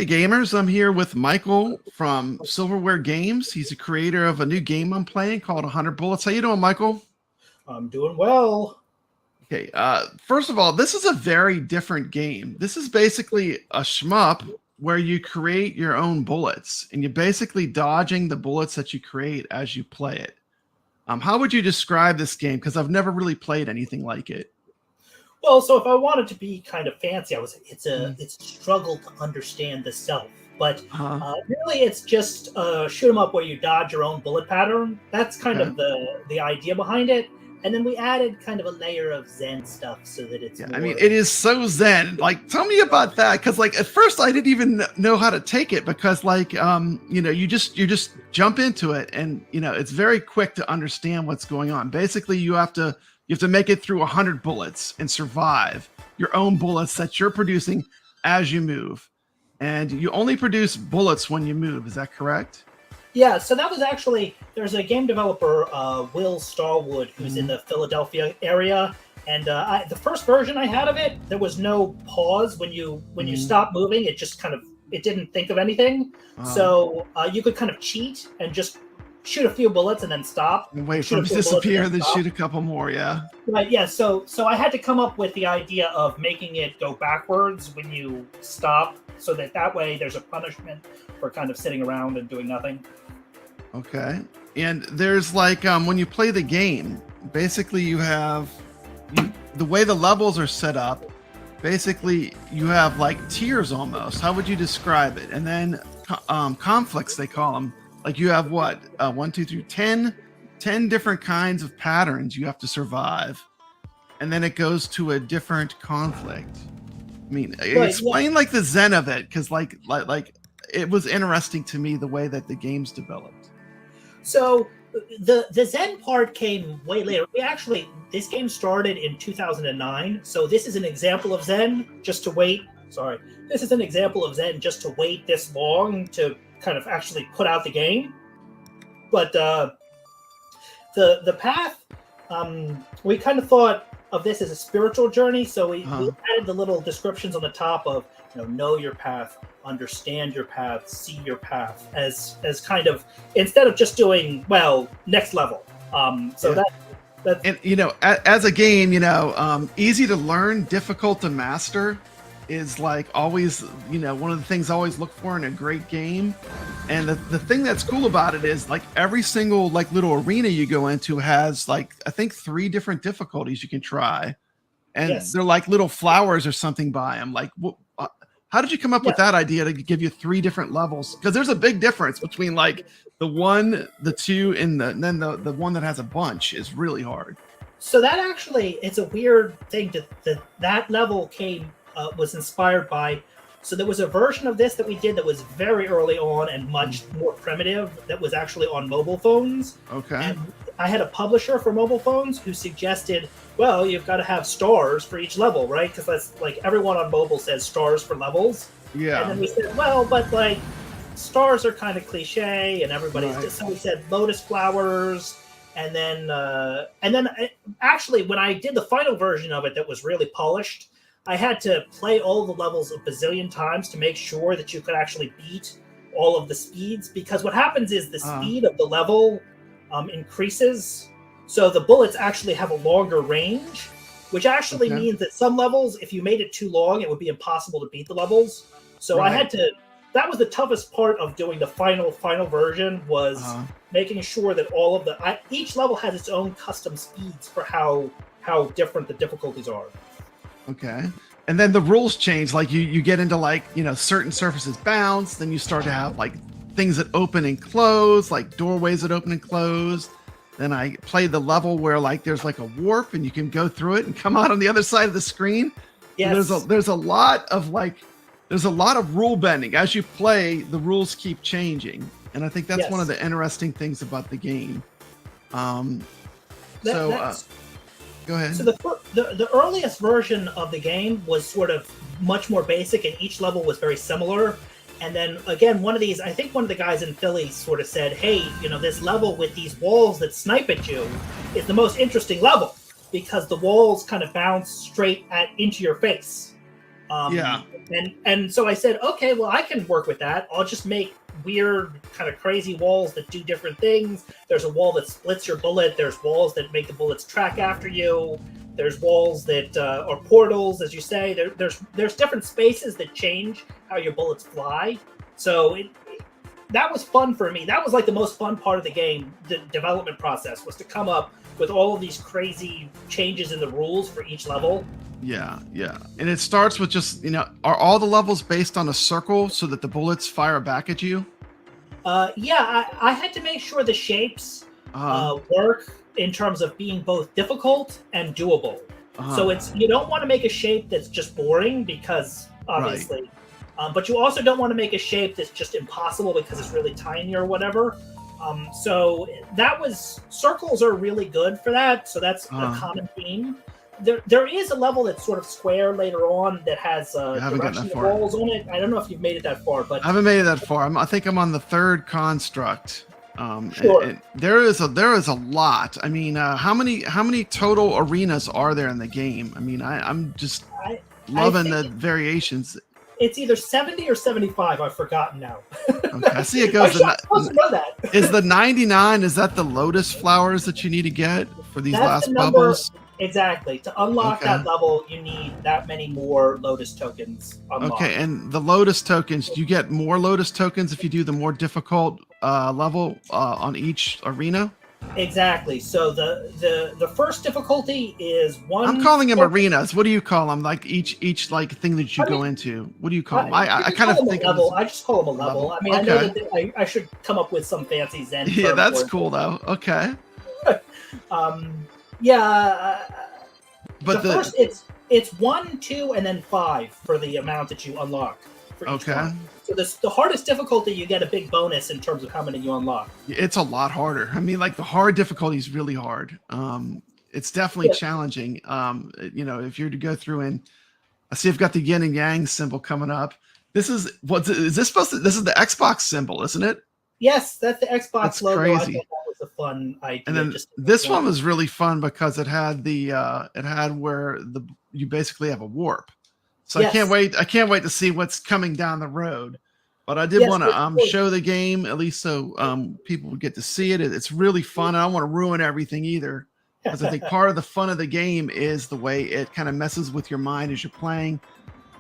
Hey gamers, I'm here with Michael from Silverware Games. He's a creator of a new game I'm playing called 100 Bullets. How you doing, Michael? I'm doing well. Okay, first of all, this is a very different game. This is basically a shmup where you create your own bullets, and you're basically dodging the bullets that you create as you play it. How would you describe this game? Because I've never really played anything like it. Well, so if I wanted to be kind of fancy, it's a struggle to understand the self. But really, it's just shoot 'em up where you dodge your own bullet pattern. That's kind of the idea behind it. And then we added kind of a layer of Zen stuff so that it's. Yeah, more... I mean, it is so Zen. Like, tell me about that, because like at first I didn't even know how to take it because like you just jump into it and it's very quick to understand what's going on. Basically, you have to make it through 100 bullets and survive your own bullets that you're producing as you move, and you only produce bullets when you move. Is that correct? Yeah, so that was actually, there's a game developer, Will Starwood, who's in the Philadelphia area, and the first version I had of it, there was no pause when you stop moving. It just it didn't think of anything. So you could kind of cheat and just shoot a few bullets and then stop. And wait for them to disappear, then shoot a couple more, yeah. Right, yeah, so I had to come up with the idea of making it go backwards when you stop, so that way there's a punishment for kind of sitting around and doing nothing. Okay. And there's like when you play the game, basically you have the way the levels are set up, basically you have like tiers almost. How would you describe it? And then conflicts, they call them. Like you have what? 1, 2, 3, 10 different kinds of patterns you have to survive. And then it goes to a different conflict. I mean, explain like the Zen of it, because like it was interesting to me the way that the game's developed. So the Zen part came way later. This game started in 2009. So this is an example of Zen just to wait. This is an example of Zen just to wait this long to kind of actually put out the game. But the path, we kind of thought of this as a spiritual journey. So we added the little descriptions on the top of, know your path, understand your path, see your path, as kind of, instead of just doing, next level. That's and as a game, easy to learn, difficult to master is like always, one of the things I always look for in a great game. And the thing that's cool about it is like every single like little arena you go into has like, I think 3 different difficulties you can try. And they're like little flowers or something by them. Like, how did you come up with that idea to give you 3 different levels? Because there's a big difference between like the 1, the 2, and then the one that has a bunch is really hard. So that actually, it's a weird thing that level was inspired by. So there was a version of this that we did that was very early on and much more primitive that was actually on mobile phones. Okay. And I had a publisher for mobile phones who suggested, you've got to have stars for each level, right? Because that's like everyone on mobile says stars for levels. Yeah. And then we said, but like stars are kind of cliche and everybody's just, so we said lotus flowers. And then actually when I did the final version of it that was really polished, I had to play all the levels a bazillion times to make sure that you could actually beat all of the speeds, because what happens is the speed of the level increases. So the bullets actually have a longer range, which actually means that some levels, if you made it too long, it would be impossible to beat the levels. So I had to, that was the toughest part of doing the final version, was making sure that all of each level has its own custom speeds for how different the difficulties are. Okay. And then the rules change. Like you get into like, certain surfaces bounce. Then you start to have like things that open and close, like doorways that open and close. Then I play the level where like there's like a warp and you can go through it and come out on the other side of the screen. Yes. There's a lot of rule bending. As you play, the rules keep changing. And I think that's one of the interesting things about the game. Go ahead. So the earliest version of the game was sort of much more basic, and each level was very similar. And then again, I think one of the guys in Philly sort of said, hey, this level with these walls that snipe at you is the most interesting level because the walls kind of bounce straight into your face. Yeah. And so I said, okay, well, I can work with that. I'll just make weird, kind of crazy walls that do different things. There's a wall that splits your bullet. There's walls that make the bullets track after you. There's walls that are portals, as you say. There's different spaces that change how your bullets fly. So that was fun for me. That was like the most fun part of the game. The development process was to come up with all of these crazy changes in the rules for each level. Yeah, yeah. And it starts with just, are all the levels based on a circle so that the bullets fire back at you? Yeah, I had to make sure the shapes work in terms of being both difficult and doable. So you don't want to make a shape that's just boring because obviously, right. But you also don't want to make a shape that's just impossible because it's really tiny or whatever. So circles are really good for that. So that's a common theme. There is a level that's sort of square later on that has directional walls on it. I don't know if you've made it that far, but I haven't made it that far. I think I'm on the third construct. Sure. And there is a lot. I mean, how many total arenas are there in the game? I mean, I'm just loving the variations. It's either 70 or 75. I've forgotten now. Okay, I see it goes. Supposed to know that. Is the 99? Is that the lotus flowers that you need to get for these last bubbles? Exactly. To unlock that level, you need that many more Lotus tokens unlocked. Okay, and the Lotus tokens, do you get more Lotus tokens if you do the more difficult level on each arena? Exactly. So the first difficulty is one. I'm calling them arenas. What do you call them? Like each like thing that you go into. What do you call them? I kind of think level. I just call them a level. I mean, I know that I should come up with some fancy Zen. Yeah, that's cool though. Okay. Yeah, but the first it's 1, 2, and then 5 for the amount that you unlock. For each one. So the hardest difficulty, you get a big bonus in terms of how many you unlock. It's a lot harder. I mean, like the hard difficulty is really hard. It's definitely challenging. If you're to go through and I see I've got the yin and yang symbol coming up. This is this is the Xbox symbol, isn't it? Yes, that's the Xbox logo. Crazy. I thought that was a fun idea. And then this one was really fun because it had where you basically have a warp. So yes. I can't wait to see what's coming down the road. But I did want to show the game at least so people would get to see it. It's really fun. I don't want to ruin everything either, because I think part of the fun of the game is the way it kind of messes with your mind as you're playing.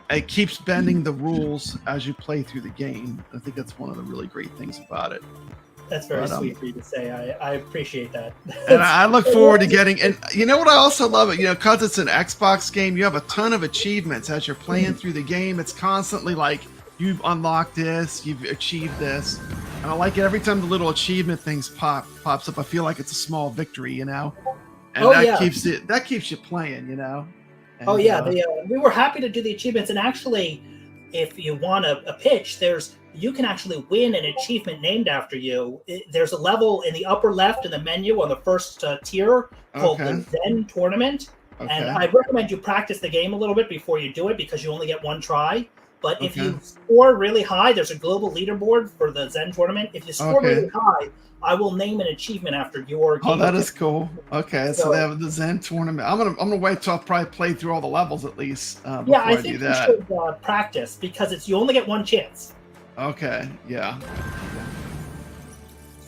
It keeps bending the rules as you play through the game. I think that's one of the really great things about it. That's very sweet for you to say. I appreciate that. And I look forward to getting. And you know what? I also love it. Because it's an Xbox game, you have a ton of achievements as you're playing through the game. It's constantly like you've unlocked this, you've achieved this, and I like it every time the little achievement things pops up. I feel like it's a small victory, and that keeps you playing, And, we were happy to do the achievements, and actually, if you want a pitch, you can actually win an achievement named after you. There's a level in the upper left in the menu on the first tier called the Zen Tournament, and I recommend you practice the game a little bit before you do it because you only get one try. But if you score really high, there's a global leaderboard for the Zen Tournament. If you score really high, I will name an achievement after your game. Oh, that is cool. Okay, so they have the Zen Tournament. I'm gonna wait till I probably play through all the levels at least. Before I think you should practice because you only get one chance. Okay, yeah.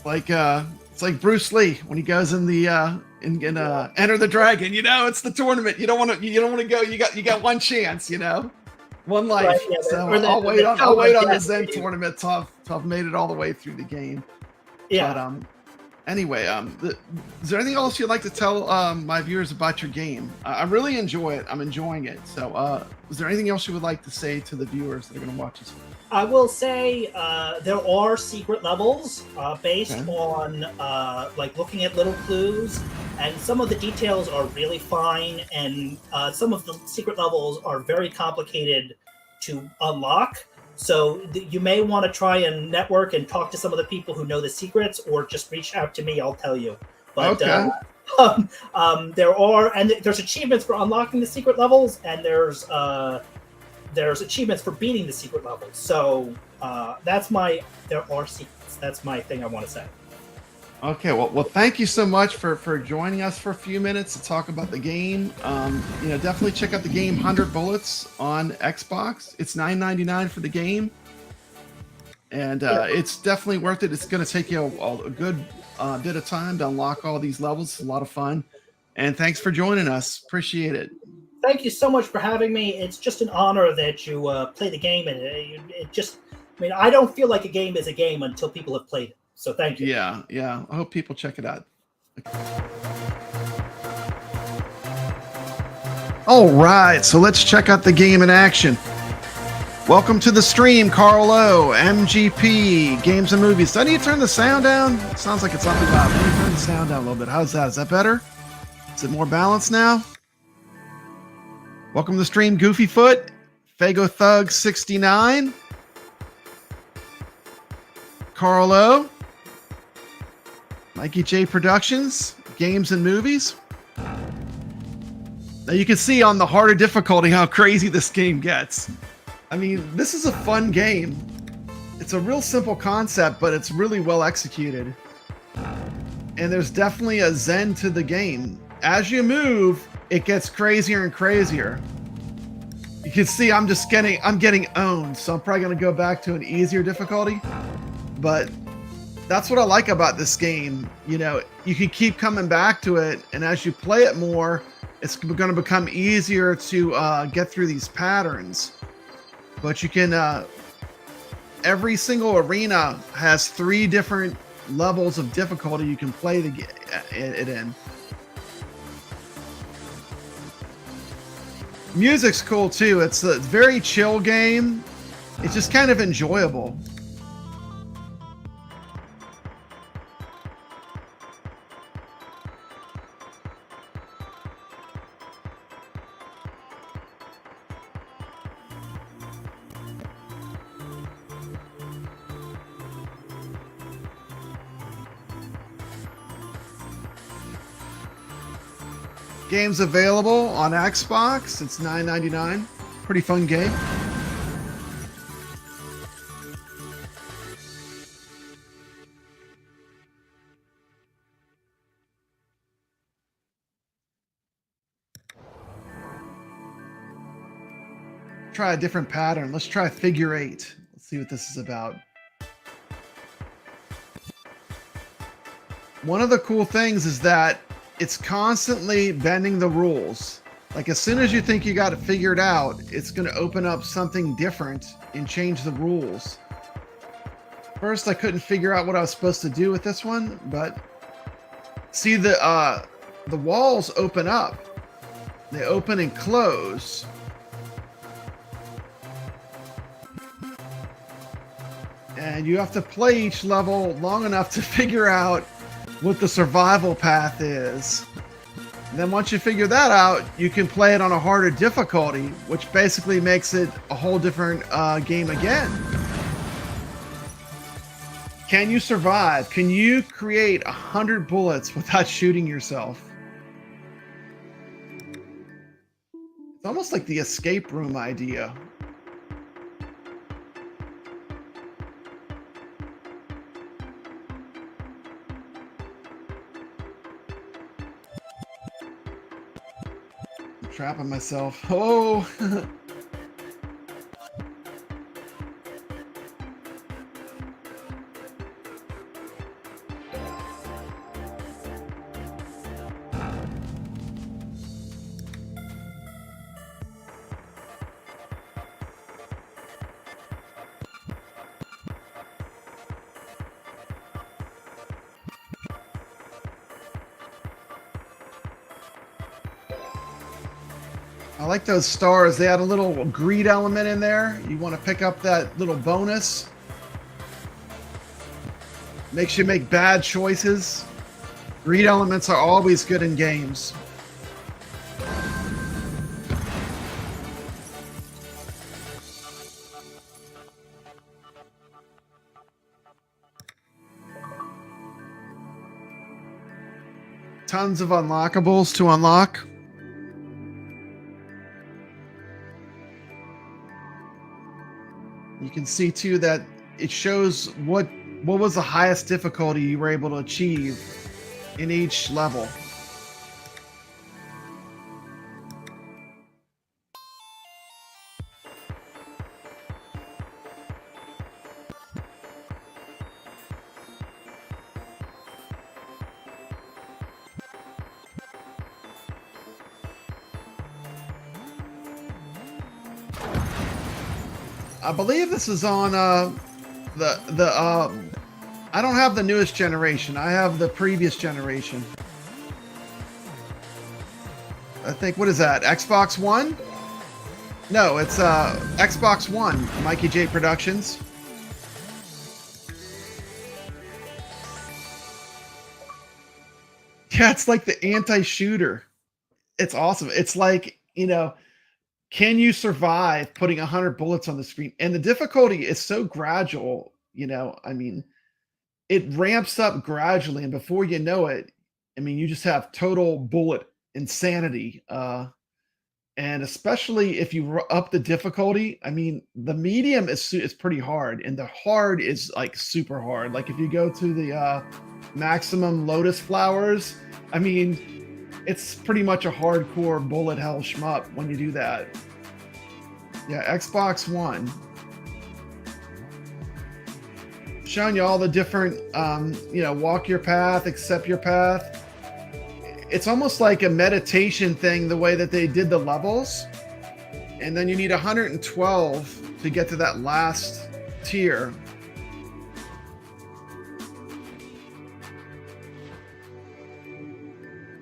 It's like Bruce Lee when he goes in the Enter the Dragon. It's the tournament. You don't want to go. You got one chance. One life. Right, yeah, so I'll wait on the Zen Tournament till I've made it all the way through the game. Yeah. But anyway, is there anything else you'd like to tell my viewers about your game? I really enjoy it. I'm enjoying it. So is there anything else you would like to say to the viewers that are going to watch this? I will say there are secret levels based on like looking at little clues, and some of the details are really fine, and some of the secret levels are very complicated to unlock. So you may want to try and network and talk to some of the people who know the secrets, or just reach out to me. I'll tell you. But there's achievements for unlocking the secret levels, and there's achievements for beating the secret levels. So there are secrets. That's my thing I want to say. Okay, well, thank you so much for joining us for a few minutes to talk about the game. Definitely check out the game 100 Bullets on Xbox. It's $9.99 for the game, and it's definitely worth it. It's going to take you a good bit of time to unlock all these levels. It's a lot of fun, and thanks for joining us. Appreciate it. Thank you so much for having me. It's just an honor that you play the game, and it just, I mean, I don't feel like a game is a game until people have played it. So thank you. Yeah. I hope people check it out. All right, so let's check out the game in action. Welcome to the stream, Carlo, MGP, Games and Movies. Do I need to turn the sound down? It sounds like it's awfully loud. Let me turn the sound down a little bit. How's that? Is that better? Is it more balanced now? Welcome to the stream, Goofyfoot, Fago Thug 69, Carlo, Mikey J Productions, Games and Movies. Now you can see on the harder difficulty how crazy this game gets. I mean, this is a fun game. It's a real simple concept, but it's really well executed. And there's definitely a zen to the game. As you move, it gets crazier and crazier. You can see I'm getting owned, so I'm probably gonna go back to an easier difficulty. But that's what I like about this game. You know, you can keep coming back to it, and as you play it more, it's going to become easier to get through these patterns. But you can, every single arena has 3 different levels of difficulty you can play it in. Music's cool too. It's a very chill game. It's just kind of enjoyable. Game's available on Xbox. It's $9.99. Pretty fun game. Try a different pattern. Let's try figure 8. Let's see what this is about. One of the cool things is that it's constantly bending the rules. Like as soon as you think you got it figured out, it's going to open up something different and change the rules. First, I couldn't figure out what I was supposed to do with this one, but see the walls open up. They open and close. And you have to play each level long enough to figure out what the survival path is. And then once you figure that out, you can play it on a harder difficulty, which basically makes it a whole different game again. Can you survive? Can you create 100 bullets without shooting yourself? It's almost like the escape room idea. Trapping myself. Oh! I like those stars. They add a little greed element in there. You want to pick up that little bonus. Makes you make bad choices. Greed elements are always good in games. Tons of unlockables to unlock. You can see too that it shows what what was the highest difficulty you were able to achieve in each level? I believe this is on I don't have the newest generation. I have the previous generation. I think, what is that? Xbox One? No, it's Xbox One, Mikey J Productions. Yeah, it's like the anti-shooter. It's awesome. It's like, you know, can you survive putting 100 bullets on the screen? And the difficulty is so gradual, you know, I mean, it ramps up gradually, and before you know it, I mean, you just have total bullet insanity. And especially if you up the difficulty, I mean, the medium is pretty hard, and the hard is like super hard. Like if you go to the maximum lotus flowers, I mean, it's pretty much a hardcore bullet hell shmup when you do that. Yeah, Xbox One. Showing you all the different, you know, walk your path, accept your path. It's almost like a meditation thing, the way that they did the levels. And then you need 112 to get to that last tier.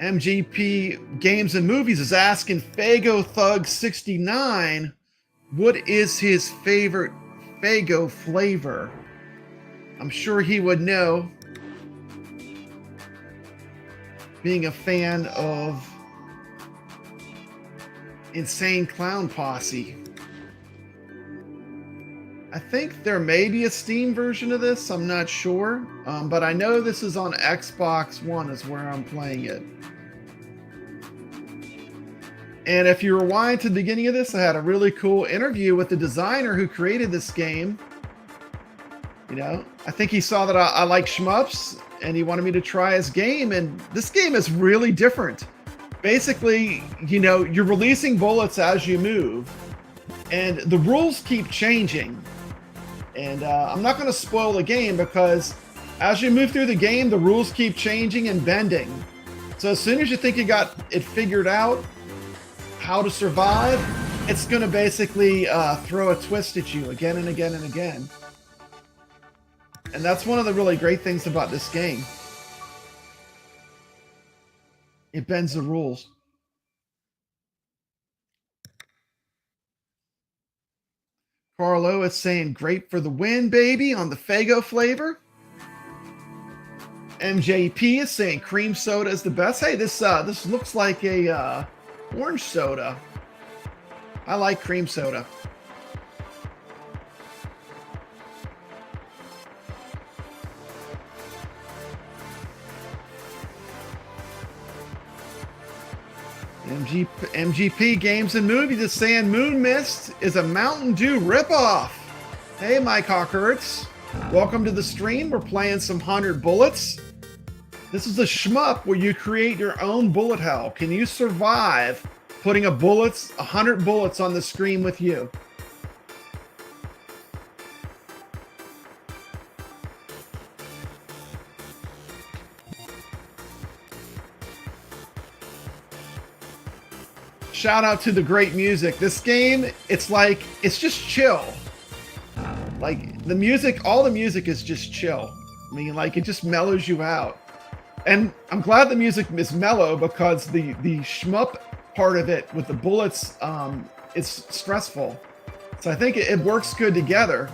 MGP Games and Movies is asking Fago Thug 69, what is his favorite Fago flavor? I'm sure he would know, being a fan of Insane Clown Posse. I think there may be a Steam version of this, I'm not sure, but I know this is on Xbox One is where I'm playing it. And if you rewind to the beginning of this, I had a really cool interview with the designer who created this game. You know, I think he saw that I like shmups, and he wanted me to try his game, and this game is really different. Basically, you know, you're releasing bullets as you move, and the rules keep changing. And I'm not going to spoil the game, because as you move through the game, the rules keep changing and bending. So as soon as you think you got it figured out, how to survive, it's going to basically throw a twist at you again and again and again. And that's one of the really great things about this game. It bends the rules. Carlo is saying grape for the win, baby, on the Fago flavor. MJP is saying cream soda is the best. Hey, this looks like a orange soda. I like cream soda. MGP Games and Movies is saying Moon Mist is a Mountain Dew ripoff. Hey, Mike Hawkerts. Welcome to the stream. We're playing some 100 Bullets. This is a shmup where you create your own bullet hell. Can you survive putting 100 bullets on the screen with you? Shout out to the great music. This game, it's just chill. Like the music, all the music is just chill. I mean, like it just mellows you out. And I'm glad the music is mellow, because the shmup part of it with the bullets is stressful. So I think it works good together.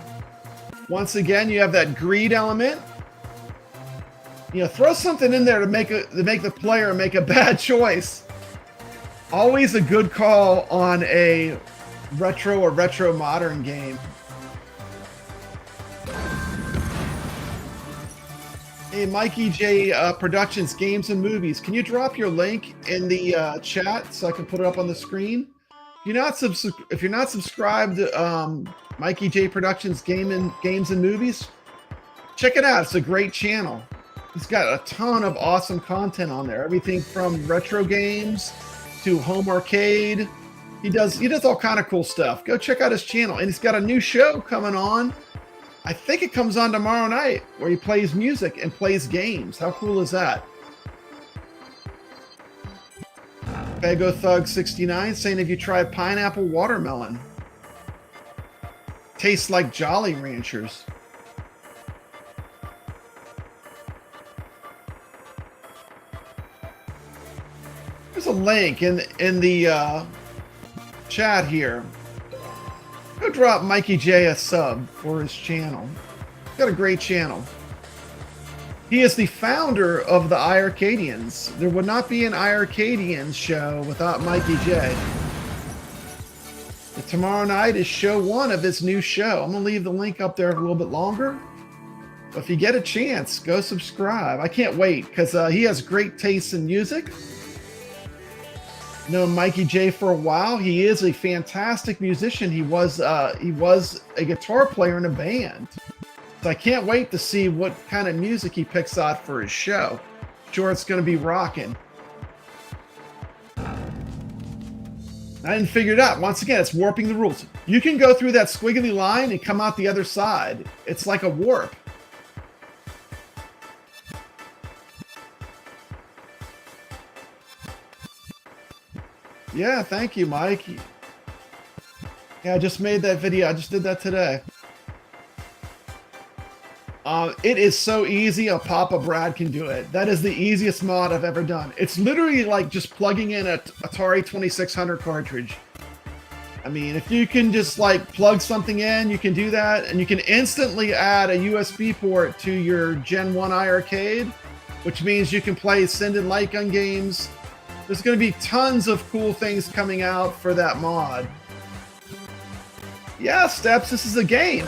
Once again, you have that greed element. You know, throw something in there to make the player make a bad choice. Always a good call on a retro or retro modern game. Hey, Mikey J Productions Games and Movies. Can you drop your link in the chat so I can put it up on the screen? If you're not subscribed to Mikey J Productions Games and Movies, Check it out. It's a great channel. He's got a ton of awesome content on there. Everything from retro games to home arcade. He does all kind of cool stuff. Go check out his channel. And he's got a new show coming on. I think it comes on tomorrow night where he plays music and plays games. How cool is that? Fago Thug 69 saying, have you tried pineapple watermelon? Tastes like Jolly Ranchers. There's a link in the chat here. Go drop Mikey J a sub for his channel. He's got a great channel. He is the founder of the iArcadians. There would not be an iArcadians show without Mikey J. And tomorrow night is show 1 of his new show. I'm going to leave the link up there a little bit longer. But if you get a chance, go subscribe. I can't wait because he has great taste in music. Known Mikey J for a while. He is a fantastic musician. He was a guitar player in a band. So I can't wait to see what kind of music he picks out for his show. Sure, it's going to be rocking. I didn't figure it out. Once again, it's warping the rules. You can go through that squiggly line and come out the other side. It's like a warp. Yeah, thank you, Mike. Yeah, I just made that video. I just did that today. It is so easy, a Papa Brad can do it. That is the easiest mod I've ever done. It's literally like just plugging in an Atari 2600 cartridge. I mean, if you can just like plug something in, you can do that. And you can instantly add a USB port to your Gen 1 iArcade, which means you can play Send and Light Gun games. There's going to be tons of cool things coming out for that mod. Yeah, Steps, this is a game.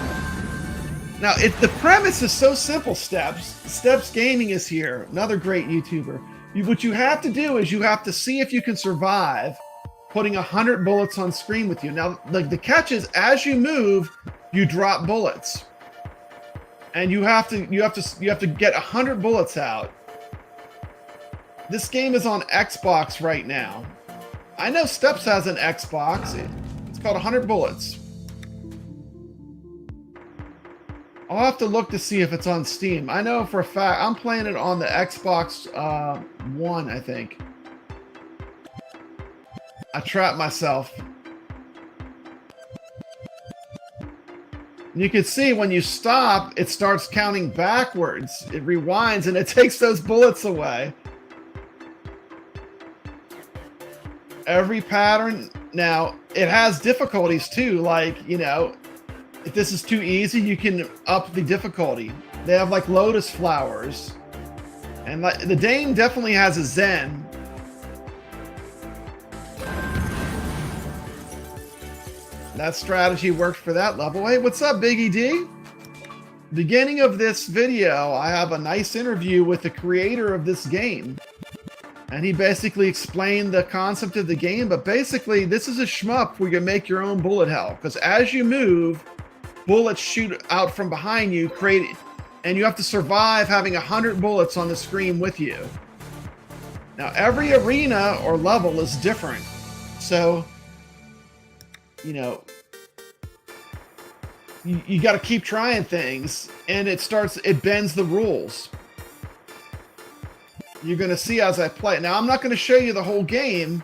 Now, the premise is so simple, Steps. Steps Gaming is here, another great YouTuber. What you have to do is you have to see if you can survive putting 100 bullets on screen with you. Now, the catch is, as you move, you drop bullets, and you have to get 100 bullets out. This game is on Xbox right now. I know Steps has an Xbox. It's called 100 Bullets. I'll have to look to see if it's on Steam. I know for a fact I'm playing it on the Xbox One, I think. I trapped myself. You can see when you stop, it starts counting backwards. It rewinds and it takes those bullets away. Every pattern, now, it has difficulties too. Like, you know, if this is too easy, you can up the difficulty. They have like lotus flowers. And like, the Dane definitely has a Zen. That strategy worked for that level. Hey, what's up, Biggie D? Beginning of this video, I have a nice interview with the creator of this game. And he basically explained the concept of the game, but basically this is a shmup where you make your own bullet hell. Because as you move, bullets shoot out from behind you, and you have to survive having 100 bullets on the screen with you. Now every arena or level is different. So, you know, you got to keep trying things, and it bends the rules. You're going to see as I play. Now, I'm not going to show you the whole game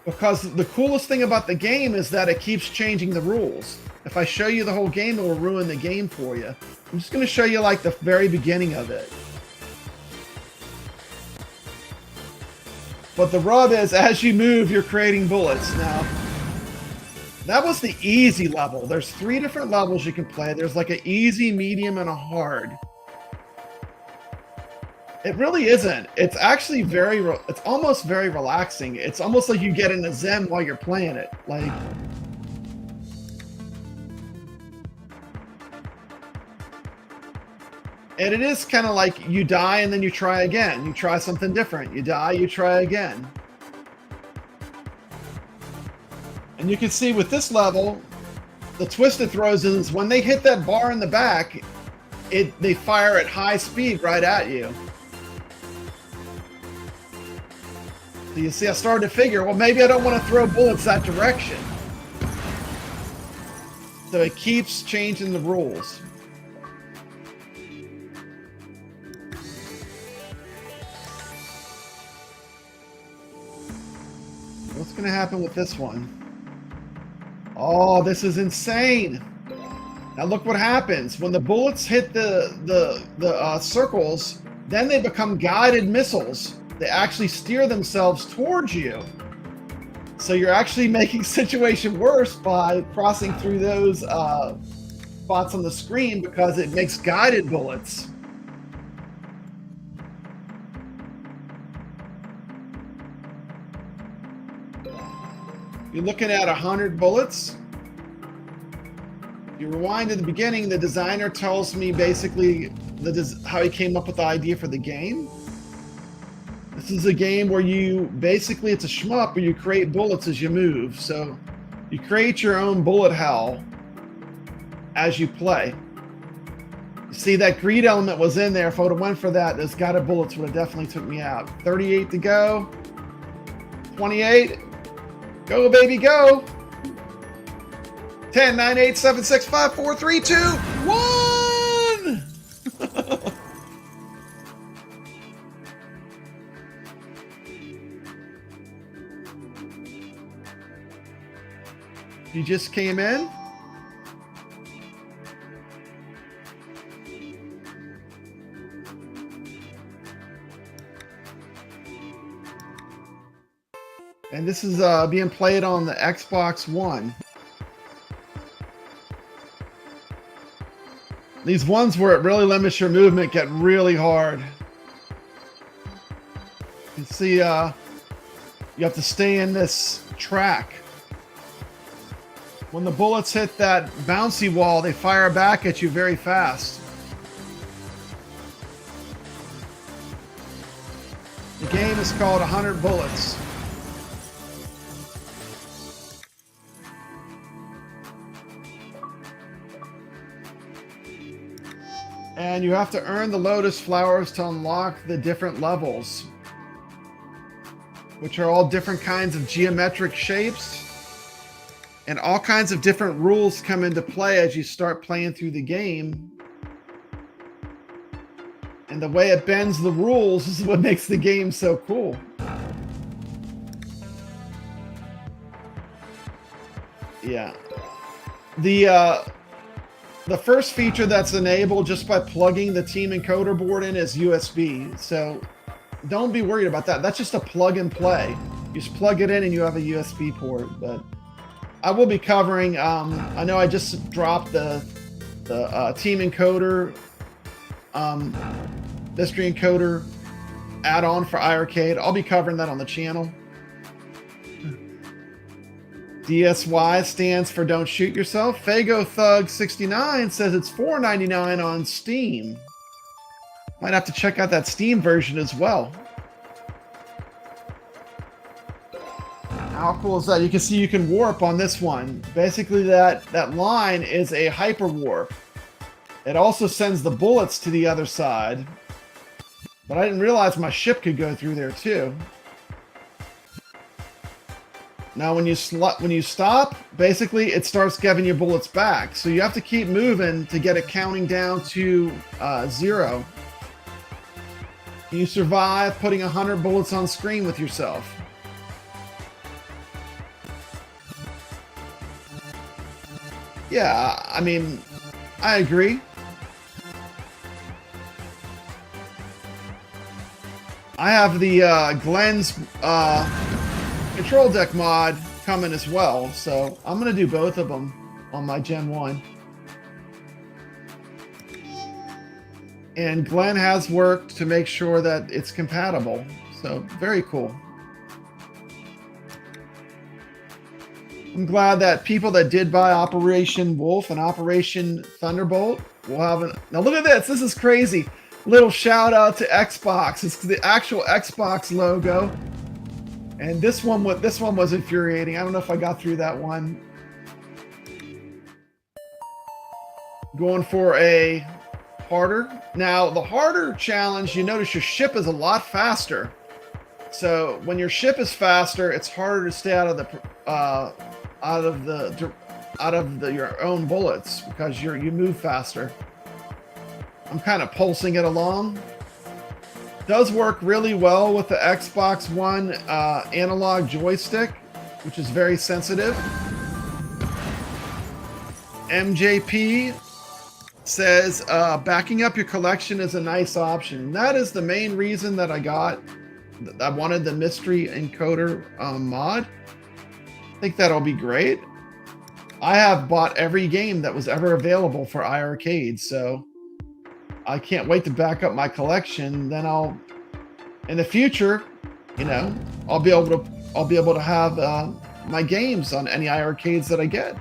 because the coolest thing about the game is that it keeps changing the rules. If I show you the whole game, it will ruin the game for you. I'm just going to show you like the very beginning of it. But the rub is, as you move, you're creating bullets. Now, that was the easy level. There's 3 different levels you can play. There's like an easy, medium, and a hard. It really isn't. It's actually it's almost very relaxing. It's almost like you get in a zen while you're playing it. Like, and it is kind of like you die and then you try again. You try something different. You die, you try again. And you can see with this level, the twisted throws is when they hit that bar in the back, they fire at high speed right at you. So you see, I started to figure, well, maybe I don't want to throw bullets that direction. So it keeps changing the rules. What's going to happen with this one? Oh, this is insane. Now look what happens. When the bullets hit the circles, then they become guided missiles. They actually steer themselves towards you. So you're actually making the situation worse by crossing through those spots on the screen because it makes guided bullets. You're looking at 100 bullets. You rewind to the beginning, the designer tells me basically how he came up with the idea for the game. This is a game where basically it's a shmup where you create bullets as you move. So you create your own bullet hell as you play. You see that greed element was in there. If I would have went for that, those guided bullets would have definitely took me out. 38 to go. 28. Go, baby, go. 10, 9, 8, 7, 6, 5, 4, 3, 2, 1. You just came in? And this is being played on the Xbox One. These ones where it really limits your movement get really hard. You see, you have to stay in this track. When the bullets hit that bouncy wall, they fire back at you very fast. The game is called 100 Bullets. And you have to earn the lotus flowers to unlock the different levels, which are all different kinds of geometric shapes. And all kinds of different rules come into play as you start playing through the game. And the way it bends the rules is what makes the game so cool. Yeah. The first feature that's enabled just by plugging the team encoder board in is USB. So don't be worried about that. That's just a plug and play. You just plug it in and you have a USB port. But I will be covering, I know I just dropped the team encoder, mystery encoder add-on for iArcade. I'll be covering that on the channel. DSY stands for Don't Shoot Yourself. Fago Thug 69 says it's $4.99 on Steam. Might have to check out that Steam version as well. How cool is that? You can see you can warp on this one. Basically that line is a hyper warp. It also sends the bullets to the other side. But I didn't realize my ship could go through there too. Now when you stop, basically it starts giving you bullets back. So you have to keep moving to get it counting down to 0. Can you survive putting 100 bullets on screen with yourself? Yeah, I mean, I agree. I have the Glenn's control deck mod coming as well, so I'm going to do both of them on my Gen 1. And Glenn has worked to make sure that it's compatible, so very cool. I'm glad that people that did buy Operation Wolf and Operation Thunderbolt will have an... Now look at this. This is crazy. Little shout out to Xbox. It's the actual Xbox logo. And this one was infuriating. I don't know if I got through that one. Going for a harder. Now, the harder challenge, you notice your ship is a lot faster. So when your ship is faster, it's harder to stay out of your own bullets because you move faster. I'm kind of pulsing it along. Does work really well with the Xbox One analog joystick, which is very sensitive. MJP says backing up your collection is a nice option. That is the main reason that I wanted the mystery encoder mod. I think that'll be great. I have bought every game that was ever available for iArcade, so I can't wait to back up my collection. Then in the future, I'll be able to have my games on any iArcades that I get.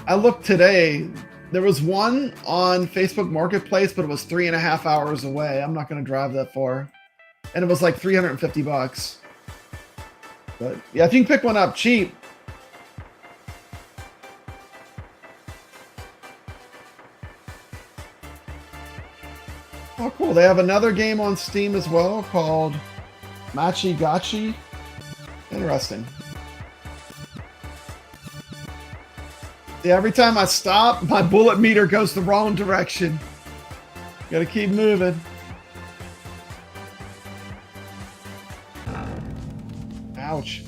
I looked today. There was one on Facebook Marketplace, but it was 3.5 hours away. I'm not going to drive that far, and it was like $350. But yeah, if you can pick one up cheap. Oh, cool. They have another game on Steam as well called Machi Gachi. Interesting. See, every time I stop, my bullet meter goes the wrong direction. Gotta keep moving. Ouch.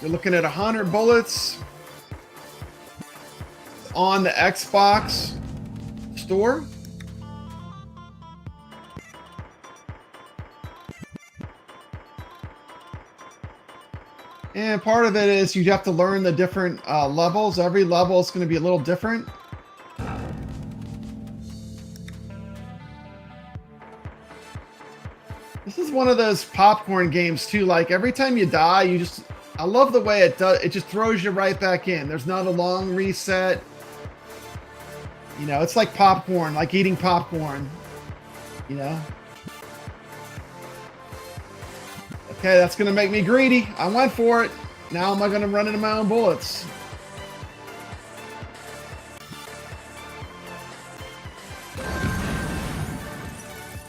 You're looking at 100 bullets on the Xbox store. And part of it is you have to learn the different levels. Every level is going to be a little different. This is one of those popcorn games too. Like every time you die, I love the way it does. It just throws you right back in. There's not a long reset. It's like popcorn, like eating popcorn. Okay, that's going to make me greedy. I went for it. Now am I going to run into my own bullets?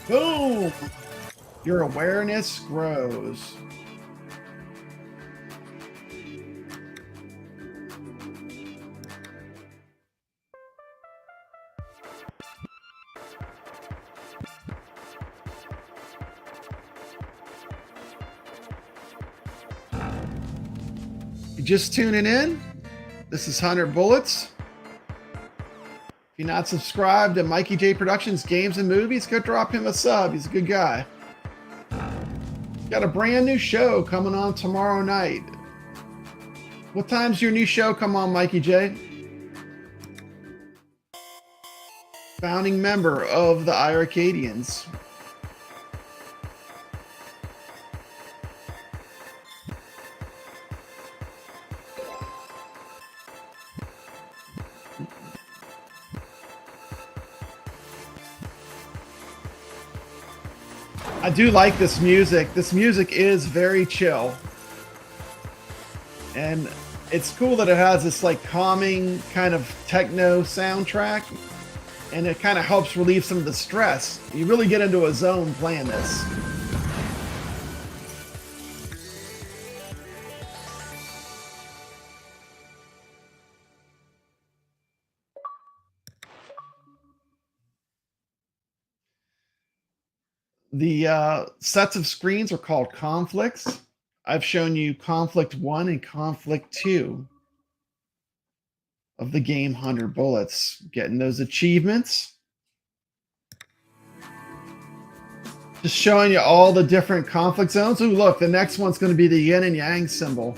Boom! Your awareness grows. Just tuning in, this is 100 Bullets. If you're not subscribed to Mikey J Productions Games and Movies, go drop him a sub. He's a good guy. Got a brand new show coming on tomorrow night. What time's your new show come on, Mikey J? Founding member of the iArcadians. I do like this music. This music is very chill. And it's cool that it has this like calming kind of techno soundtrack. And it kind of helps relieve some of the stress. You really get into a zone playing this. The sets of screens are called conflicts. I've shown you conflict 1 and conflict 2 of the game 100 Bullets. Getting those achievements. Just showing you all the different conflict zones. Ooh, look, the next one's going to be the yin and yang symbol.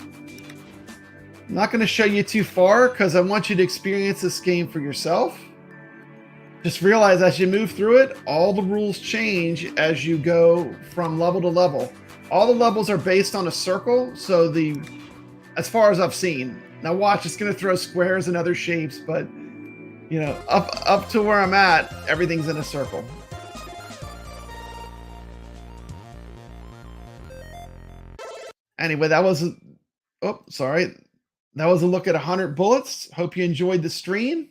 I'm not going to show you too far because I want you to experience this game for yourself. Just realize as you move through it, all the rules change as you go from level to level. All the levels are based on a circle, so as far as I've seen, Now watch, it's going to throw squares and other shapes, but you know, up to where I'm at, everything's in a circle. Anyway, that was that was a look at 100 bullets. Hope you enjoyed the stream.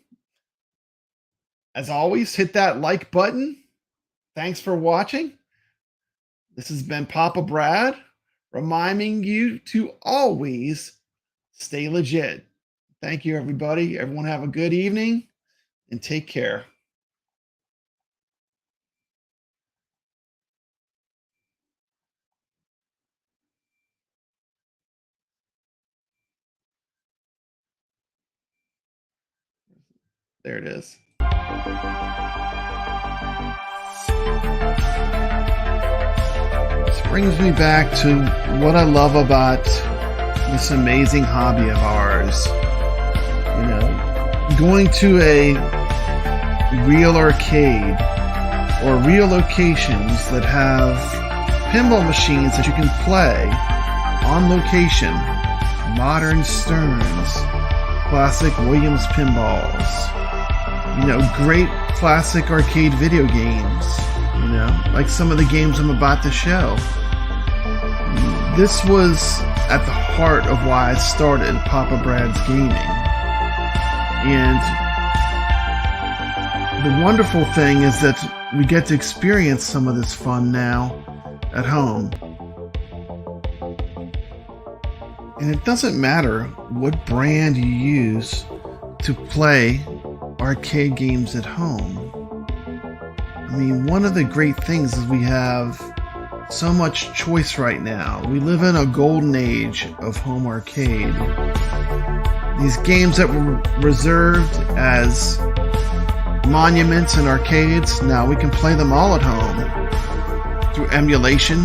As always, hit that like button. Thanks for watching. This has been Papa Brad, reminding you to always stay legit. Thank you, everybody. Everyone have a good evening and take care. There it is. This brings me back to what I love about this amazing hobby of ours. You know, going to a real arcade or real locations that have pinball machines that you can play on location. Modern Stearns, classic Williams pinballs, you know, great classic arcade video games, you know, like some of the games I'm about to show. This was at the heart of why I started Papa Brad's Gaming. And the wonderful thing is that we get to experience some of this fun now at home. And it doesn't matter what brand you use to play arcade games at home. I mean, one of the great things is we have so much choice right now. We live in a golden age of home arcade. These games that were reserved as monuments in arcades, now we can play them all at home through emulation,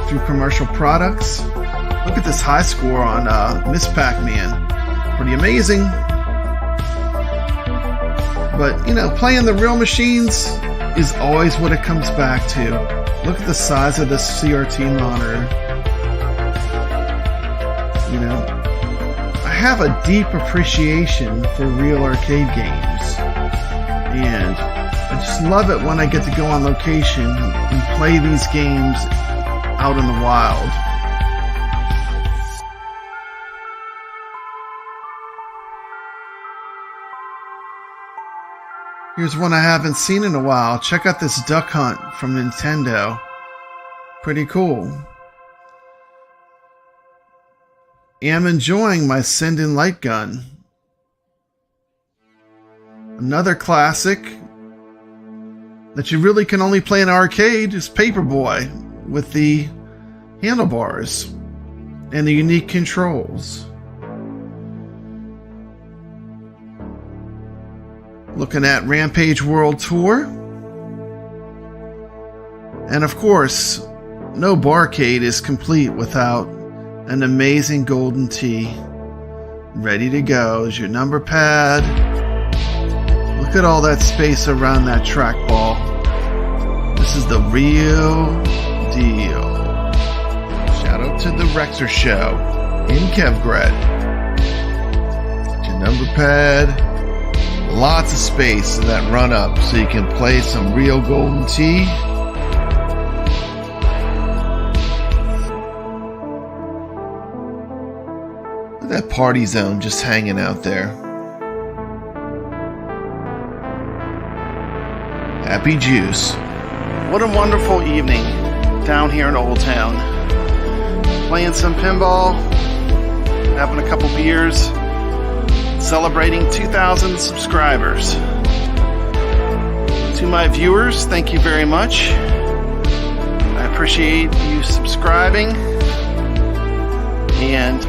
through commercial products. Look at this high score on Miss Pac-Man. Pretty amazing. But, you know, playing the real machines is always what it comes back to. Look at the size of this CRT monitor. You know, I have a deep appreciation for real arcade games. And I just love it when I get to go on location and play these games out in the wild. Here's one I haven't seen in a while. Check out this Duck Hunt from Nintendo. Pretty cool. Am enjoying my Send-In light gun. Another classic that you really can only play in an arcade is Paperboy with the handlebars and the unique controls. Looking at Rampage World Tour. And of course, no barcade is complete without an amazing golden tee. Ready to go is your number pad. Look at all that space around that trackball. This is the real deal. Shout out to the Rexer Show in Kevgred. Your number pad. Lots of space in that run up so you can play some real golden tee. Look at that party zone just hanging out there. Happy Juice. What a wonderful evening down here in Old Town. Playing some pinball, having a couple beers. Celebrating 2,000 subscribers. To my viewers, thank you very much. I appreciate you subscribing and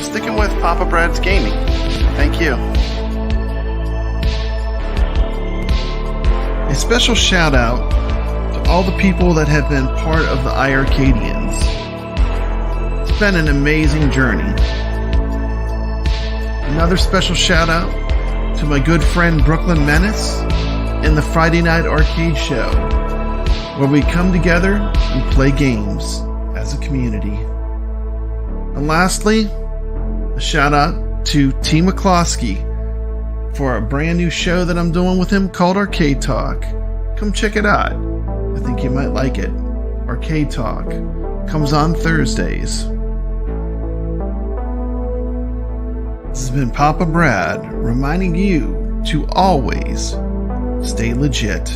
sticking with Papa Brad's Gaming. Thank you. A special shout out to all the people that have been part of the iArcadians. It's been an amazing journey. Another special shout out to my good friend Brooklyn Menace and the Friday Night Arcade Show, where we come together and play games as a community. And lastly, A shout out to T. McCloskey for a brand new show that I'm doing with him called Arcade Talk. Come check it out. I think you might like it. Arcade Talk comes on Thursdays. This has been Papa Brad reminding you to always stay legit.